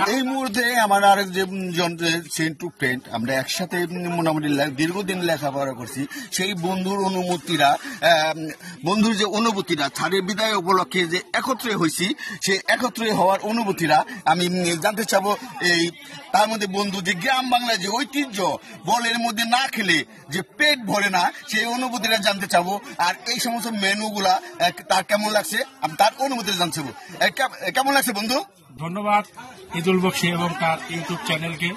এই মুহূর্তে আমার আরেক যে সেন্টু ফ্রেন্ড আমরা একসাথে মোটামুটি দীর্ঘদিন লেখাপড়া করছি, সেই বন্ধুর যে অনুভূতিরা ছাড়ের বিদায় উপলক্ষে যে একত্রে হয়েছি, সেই একত্রে হওয়ার অনুভূতিরা আমি জানতে চাবো। এই তার মধ্যে বন্ধু যে গ্রাম বাংলার যে ঐতিহ্য, বলের মধ্যে না খেলে যে পেট ভরে না, সেই অনুভূতিটা জানতে চাবো। আর এই সমস্ত মেনুগুলা তার কেমন লাগছে, আমি তার অনুভূতিটা জানতে চাবো। কেমন লাগছে বন্ধু? ধন্যবাদ ঈদুল বকশী এবং তার ইউটিউব চ্যানেলকে।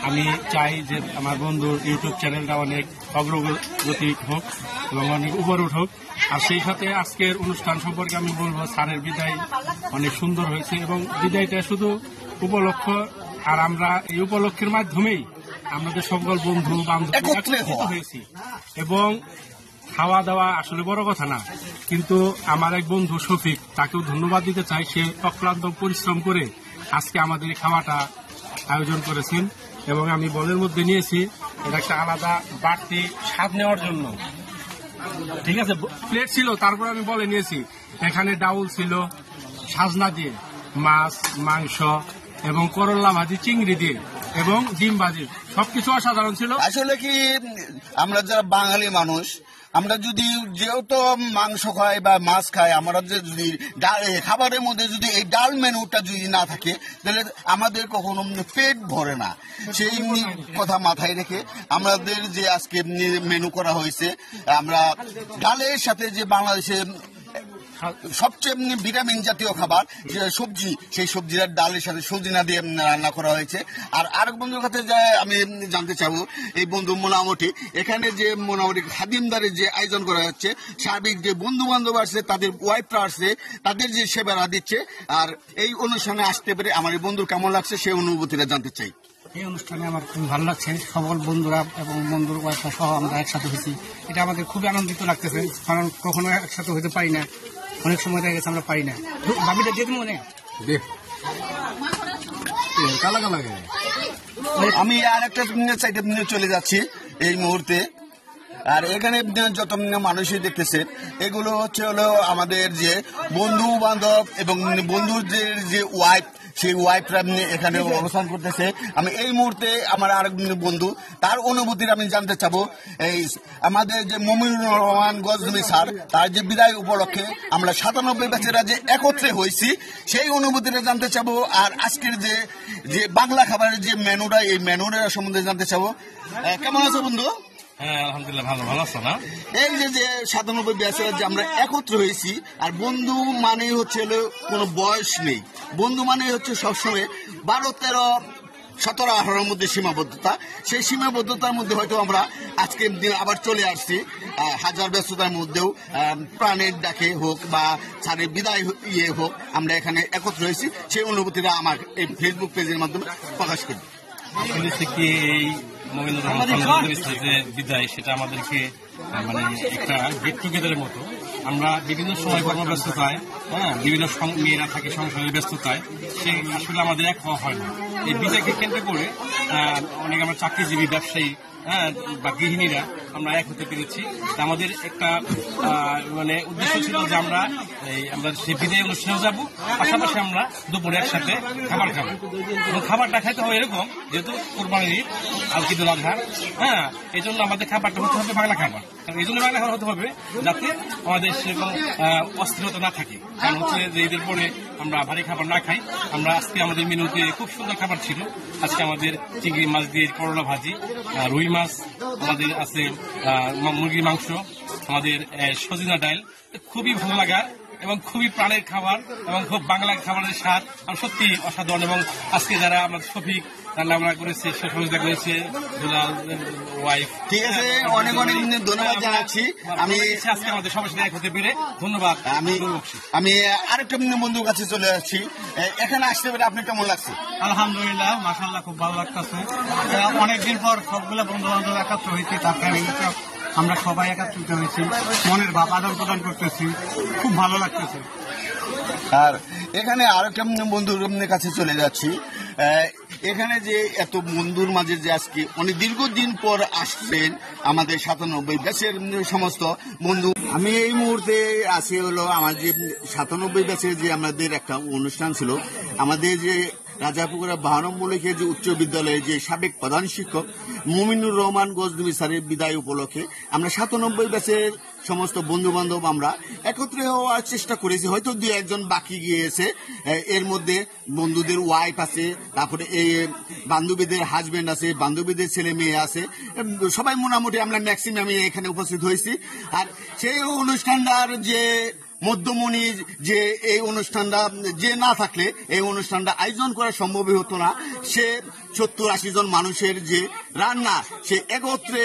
আমি চাই যে আমার বন্ধুর ইউটিউব চ্যানেলটা অনেক অগ্রগতি হোক এবং অনেক উপর উঠুক। আর সেই সাথে আজকের অনুষ্ঠান সম্পর্কে আমি বলবো, স্যারের বিদায় অনেক সুন্দর হয়েছে এবং বিদায়টা শুধু উপলক্ষ, আর আমরা এই উপলক্ষের মাধ্যমেই আমাদের সকল বন্ধু বান্ধব একত্রিত হয়েছি। এবং খাওয়া দাওয়া আসলে বড় কথা না, কিন্তু আমার এক বন্ধু শফিক, তাকেও ধন্যবাদ দিতে চাই। সে অক্লান্ত পরিশ্রম করে আজকে আমাদের খাওয়াটা আয়োজন করেছেন এবং আমি বলের মধ্যে নিয়েছি এটা একটা আলাদা বাড়তি স্বাদ নেওয়ার জন্য। ঠিক আছে, প্লেট ছিল, তারপর আমি বলে নিয়েছি। এখানে ডাউল ছিল সাজনা দিয়ে, মাছ, মাংস এবং করল্লা ভাজি চিংড়ি দিয়ে এবং ডিম ভাজি, সবকিছু অসাধারণ ছিল। আসলে কি আমরা যারা বাঙালি মানুষ, আমরা যদি যেহেতু মাংস খাই বা মাছ খাই, আমরা যদি খাবারের মধ্যে যদি এই ডাল মেনুটা যদি না থাকে, তাহলে আমাদের কখনো পেট ভরে না। সেই কথা মাথায় রেখে আমাদের যে আজকে মেনু করা হয়েছে, আমরা ডালের সাথে যে বাংলাদেশে সবচেয়ে ভিটামিন জাতীয় খাবার যে সবজি, সেই সবজিটা ডালের সাথে সজনা দিয়ে রান্না করা হয়েছে। আর আরেক বন্ধুর কাছে আমি জানতে চাবো, এই বন্ধু মোটামুটি এখানে যে মোটামুটি খাদিমদারের যে আয়োজন করা হচ্ছে, সার্বিক যে বন্ধু বান্ধব আসছে, তাদের ওয়াইফরা আসছে, তাদের যে সেবারা দিচ্ছে, আর এই অনুষ্ঠানে আসতে পেরে আমার এই বন্ধুর কেমন লাগছে সেই অনুভূতিটা জানতে চাই। এই অনুষ্ঠানে আমার খুব ভালো লাগছে, সকল বন্ধুরা এবং বন্ধুর ওয়াইফরা সহ আমরা একসাথে হয়েছি। এটা আমাদের খুবই আনন্দিত লাগতেছে, কারণ কখনো একসাথে হতে পারি না, অনেক সময় দেখা গেছে আমরা পারি না। ভাবিটা দিয়ে মনে আমি আর একটা সাইডে চলে যাচ্ছি এই মুহূর্তে। আর এখানে যত মানুষই দেখতেছে, এগুলো হলো আমাদের যে বন্ধু বান্ধব এবং বন্ধুর যে ওয়াইফ, সেই ওয়াইফরা এখানে অবস্থান করতেছে। আমি এই মুহূর্তে আমার আরেক বন্ধু, তার অনুভূতির আমি জানতে চাবো। এই আমাদের যে মমিনুর রহমান গজনবী স্যার, তার যে বিদায় উপলক্ষে আমরা 97 ব্যাচেরা যে একত্রে হয়েছি, সেই অনুভূতিটা জানতে চাবো। আর আজকের যে বাংলা খাবারের যে মেনুটা, এই মেনুটা সম্বন্ধে জানতে চাবো। কেমন আছো বন্ধু? হ্যাঁ, আলহামদুলিল্লাহ, ভালো আছো না? এই যে 97 ব্যাচেরা যে আমরা একত্র হয়েছি, আর বন্ধু মানে হচ্ছে কোনো বয়স নেই, বন্ধু মানে হচ্ছে সবসময় 12, 13, 17, 18 মধ্যে সীমাবদ্ধতা। সেই সীমাবদ্ধতার মধ্যে হয়তো আমরা আজকের দিন আবার চলে আসছি, হাজার ব্যস্ততার মধ্যেও প্রাণের ডাকে হোক বা স্যারের বিদায় হোক, আমরা এখানে একত্র হয়েছি। সেই অনুভূতিটা আমার এই ফেসবুক পেজের মাধ্যমে প্রকাশ করি। আসলে কি এই মমিনুর রহমান যে বিদায়, সেটা আমাদেরকে মানে একটা গেট টুগেদারের মতো। আমরা বিভিন্ন সময় কর্মব্যস্ততায়, বিভিন্ন মেয়েরা থাকে সংসারের ব্যস্ততায়, সে আসলে আমাদের এক হওয়া হয় না। এই বিদায়কে কেন্দ্র করে অনেক আমরা চাকরিজীবী, ব্যবসায়ী বা গৃহিণীরা আমরা এক হতে পেরেছি। আমাদের একটা মানে উদ্দেশ্য ছিল যে আমরা সেই বিদায় অনুষ্ঠানে যাবো, পাশাপাশি আমরা দুপুরে একসাথে খাবার খাবো। এবং খাবারটা খাইতে হবে এরকম, যেহেতু কোরবানির ঈদ, ঈদুল আজহা, এই জন্য আমাদের খাবারটা হতে হবে বাংলা খাবার। এই জন্য বাংলা খাবার হতে হবে যাতে আমাদের সেরকম অস্থিরতা না থাকে। কারণ হচ্ছে যে ঈদের পরে আমরা ভারী খাবার না খাই। আমরা আজকে আমাদের মেনুতে খুব সুন্দর খাবার ছিল। আজকে আমাদের চিংড়ি মাছ দিয়ে করলা ভাজি, রুই মাছ, আমাদের আছে মুরগির মাংস, আমাদের সজনা ডাল, খুবই ভালো লাগা এবং খুবই প্রাণের খাবার এবং খুব বাংলা খাবারের স্বাদ সত্যি অসাধারণ। এবং আজকে যারা আমাদের শফিক রান্না করেছে, সহযোগিতা করেছে, ওয়াইফ, ঠিক আছে, অনেক ধন্যবাদ জানাচ্ছি। আমি আজকে আমাদের সবার সাথে এক হতে পেরে ধন্যবাদ। আমি আরেকটা বন্ধুর কাছে চলে যাচ্ছি। এখানে আসতে পেরে আপনি কেমন লাগছে? আলহামদুলিল্লাহ, মাশাআল্লাহ, খুব ভালো লাগতেছে। অনেকদিন পর সবগুলো বন্ধু বান্ধব একাত্র হয়েছে, তার আমরা সবাই একত্রিত হয়েছি, মনের ভাব আদান প্রদান করতেছি, খুব ভালো লাগতেছে। আর এখানে আরেকটা বন্ধুর কাছে চলে যাচ্ছি। এখানে যে এত বন্ধুর মাঝে যে আজকে অনেক দীর্ঘদিন পর আসছেন আমাদের 97 ব্যাচের সমস্ত বন্ধু। আমি এই মুহূর্তে আছি হলো আমার যে 97 ব্যাচের যে আমাদের একটা অনুষ্ঠান ছিল, আমাদের যে রাজাপুকুরা 52 মৌলিকে যে উচ্চ বিদ্যালয়ের যে সাবেক প্রধান শিক্ষক মুমিনুর রহমান গজনবী স্যারের বিদায় উপলক্ষে আমরা 97 ব্যাচের সমস্ত বন্ধু বান্ধব আমরা একত্রে হওয়ার চেষ্টা করেছি। হয়তো 2-1 বাকি গিয়েছে, এর মধ্যে বন্ধুদের ওয়াইফ আছে, তারপরে এই বান্ধবীদের হাজবেন্ড আছে, বান্ধবীদের ছেলে মেয়ে আছে, সবাই মোটামুটি আমরা ম্যাক্সিমাম এখানে উপস্থিত হয়েছি। আর সেই অনুষ্ঠানটার যে মধ্যমণি যে এই অনুষ্ঠানটা যে না থাকলে এই অনুষ্ঠানটা আয়োজন করা সম্ভবই হতো না। সে 70-80 জন মানুষের যে রান্না সে একত্রে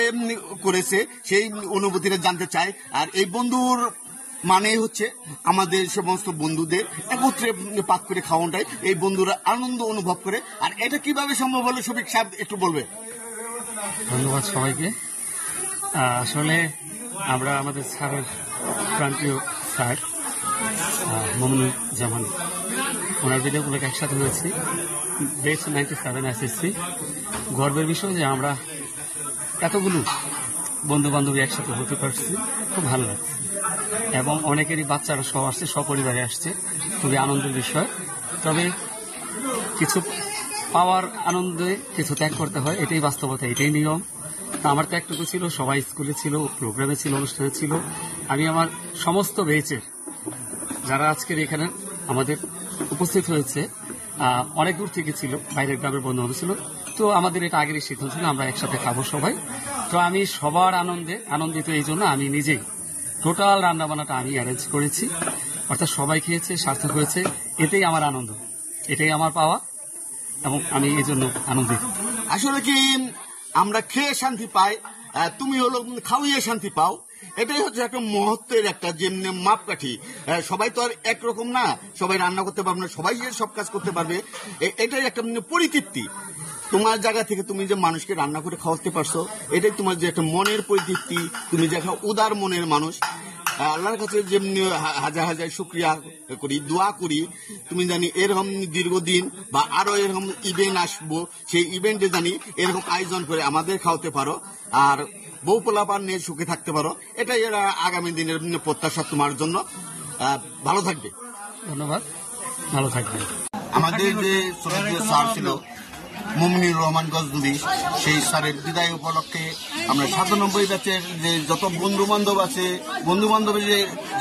করেছে, সেই অনুভূতিটা জানতে চাই। আর এই বন্ধুর মানে হচ্ছে আমাদের সমস্ত বন্ধুদের একত্রে পাক করে খাওয়াটাই এই বন্ধুরা আনন্দ অনুভব করে। আর এটা কিভাবে সম্ভব হলো শফিক সাহেব একটু বলবে। ধন্যবাদ সবাইকে। আসলে আমরা আমাদের স্যারের প্রান্তীয় স্যার মমিনুর জামান ওনার বিদায় উপলক্ষে একসাথে হয়েছি। বেচ 97 এসএসসি। গর্বের বিষয় যে আমরা এতগুলো বন্ধু বান্ধবী একসাথে হতে পারছি, খুব ভালো লাগছে। এবং অনেকেরই বাচ্চারা সব আসছে, সপরিবারে আসছে, খুবই আনন্দের বিষয়। তবে কিছু পাওয়ার আনন্দে কিছু ত্যাগ করতে হয়, এটাই বাস্তবতা, এটাই নিয়ম। আমার ত্যাগটুকু ছিল, সবাই স্কুলে ছিল, প্রোগ্রামে ছিল, অনুষ্ঠানে ছিল। আমি আমার সমস্ত বেচের যারা আজকের এখানে আমাদের উপস্থিত হয়েছে অনেক দূর থেকে ছিল, বাইরের গ্রামের বন্ধু বান্ধব ছিল, তো আমাদের এটা আগেরই সিদ্ধান্ত ছিল আমরা একসাথে খাবো সবাই। তো আমি সবার আনন্দিত এই জন্য আমি নিজেই টোটাল রান্নাবান্নাটা আমি অ্যারেঞ্জ করেছি, অর্থাৎ সবাই খেয়েছে, সার্থক হয়েছে, এটাই আমার আনন্দ, এটাই আমার পাওয়া, এবং আমি এই জন্য আনন্দিত। আসলে কি আমরা খেয়ে শান্তি পাই, তুমি হলো খাওয়িয়ে শান্তি পাও, এটাই হচ্ছে একটা মহত্বের একটা যেমনি মাপকাঠি। সবাই তো আর একরকম না, সবাই রান্না করতে পারবে না, সবাই যে সব কাজ করতে পারবে, এটাই একটা পরিতৃপ্তি। তোমার জায়গা থেকে তুমি যে মানুষকে রান্না করে খাওয়াতে পারছো, এটাই তোমার যে একটা মনের পরিতৃপ্তি, তুমি যে একটা উদার মনের মানুষ। আল্লাহর কাছে যেমনি হাজার হাজার শুকরিয়া করি, দোয়া করি, তুমি জানি এরকম দীর্ঘদিন বা আরো এরকম ইভেন্ট আসবো, সেই ইভেন্টে জানি এরকম আয়োজন করে আমাদের খাওয়াতে পারো, আর বউ পোলাপান নিয়ে সুখে থাকতে পারো, এটাই এরা আগামী দিনের প্রত্যাশা তোমার জন্য। ভালো থাকবে। ধন্যবাদ, ভালো থাকবে। আমাদের যে স্যার ছিল মুমিনুর রহমান গজনবী, সেই স্যারের বিদায় উপলক্ষে আমরা 97 ব্যাচের যে যত বন্ধু বান্ধব আছে, বন্ধু বান্ধবের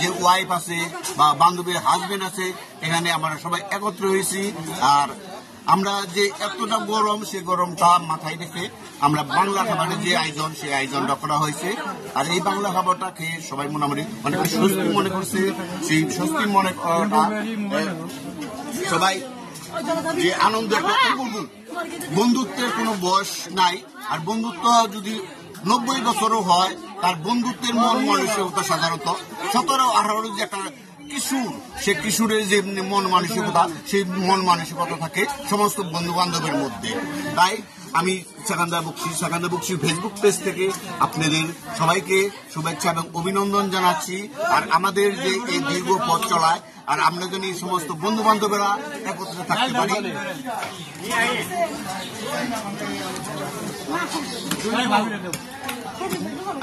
যে ওয়াইফ আছে বা বান্ধবীর হাজবেন্ড আছে, এখানে আমরা সবাই একত্র হয়েছি। আর আমরা যে এতটা গরম, সেই গরমটা মাথায় রেখে আমরা বাংলা খাবারের যে আয়োজন, সেই আয়োজনটা করা হয়েছে। আর এই বাংলা খাবারটা খেয়ে সবাই মোটামুটি অনেক স্বস্তি মনে করছে। সেই স্বস্তি মনে করাটা সবাই যে আনন্দ, বন্ধুত্বের কোনো বয়স নাই। আর বন্ধুত্ব যদি 90 বছরও হয়, তার বন্ধুত্বের মন মানসিকতা সাধারণত 17-18 যে একটা কিশোর, সে কিশোরের যে মন মানসিকতা, সেই মন মানসিকতা থাকে সমস্ত বন্ধু বান্ধবের মধ্যে। তাই আমি সাকান্দা বকশী ফেসবুক পেজ থেকে আপনাদের সবাইকে শুভেচ্ছা এবং অভিনন্দন জানাচ্ছি। আর আমাদের যে এই দীর্ঘ পথ চলায়, আর আমরা যেন এই সমস্ত বন্ধু বান্ধবেরা একত্রে থাকতে পারি।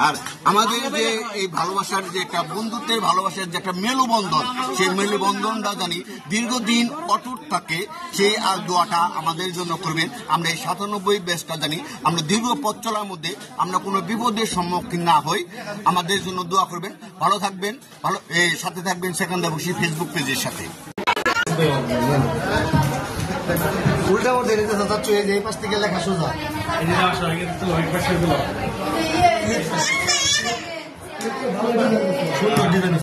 আর আমাদের যে এই ভালোবাসার যে একটা বন্ধুত্বের ভালোবাসার যে একটা মেলবন্ধন, সেই মেলবন্ধনটা জানি দীর্ঘদিন অটুট থাকে, সেই দোয়াটা আমাদের জন্য করবেন। আমরা এই 97 ব্যাচটা জানি আমরা দীর্ঘ পথ চলার মধ্যে আমরা কোনো বিপদের সম্মুখীন না হই, আমাদের জন্য দোয়া করবেন। ভালো থাকবেন, ভালো সাথে থাকবেন সাকান্দা বকশী ফেসবুক পেজের সাথে। উল্টা মধ্যে এই পাশ থেকে লেখা সোজা